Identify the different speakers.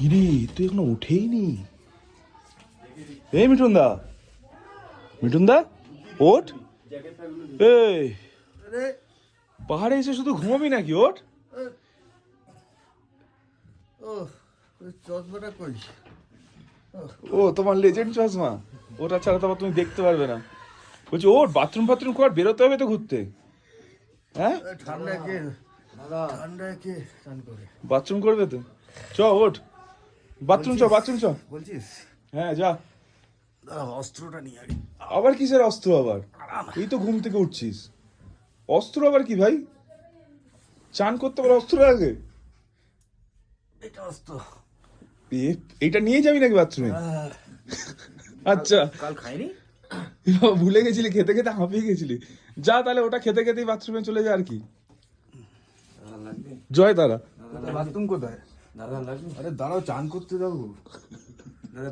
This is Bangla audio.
Speaker 1: কিরে তুই এখনো উঠেই নি? এই মিঠুন দা, মিঠুন দা ওঠ। এই পাহাড়ে এসে শুধু ঘুমাবি নাকি? ওঠ।
Speaker 2: চশমাটা কই?
Speaker 1: ও তোমার লেজেন্ড চশমা, ওটা ছাড়া তো আবার তুমি দেখতে পারবে না। বলছি ওঠ, বাথরুম ফাথরুম কর, বেরোতে হবে তো ঘুরতে। হ্যাঁ
Speaker 2: ঠান্ডা কে ঠান্ডা কে স্নান করে?
Speaker 1: বাথরুম করবে তো, চ ওঠ, বাথরুম চ, বাথরুম চ।
Speaker 2: বলছিস?
Speaker 1: হ্যাঁ যা।
Speaker 2: অস্ত্রটা নিয়ে আগে।
Speaker 1: আবার কিসের অস্ত্র আবার? এই তো ঘুম থেকে উঠছিস, অস্ত্র আবার কি ভাই? চান করতে পারে অস্ত্র লাগে?
Speaker 2: এটা অস্ত্র।
Speaker 1: এইটা নিয়ে যাবি নাকি বাথরুমে? আচ্ছা
Speaker 2: কাল খাইনি।
Speaker 1: ভুলে গেছিলি, খেতে খেতে হাঁপিয়ে গেছিলি। যা তাহলে ওটা খেতে খেতেই বাথরুমে চলে যা আর কি। জয় তারা।
Speaker 2: বাথরুম কোথায়? দাদা লাগবে। আরে দাঁড়াও, চান করতে যাবো। দাদা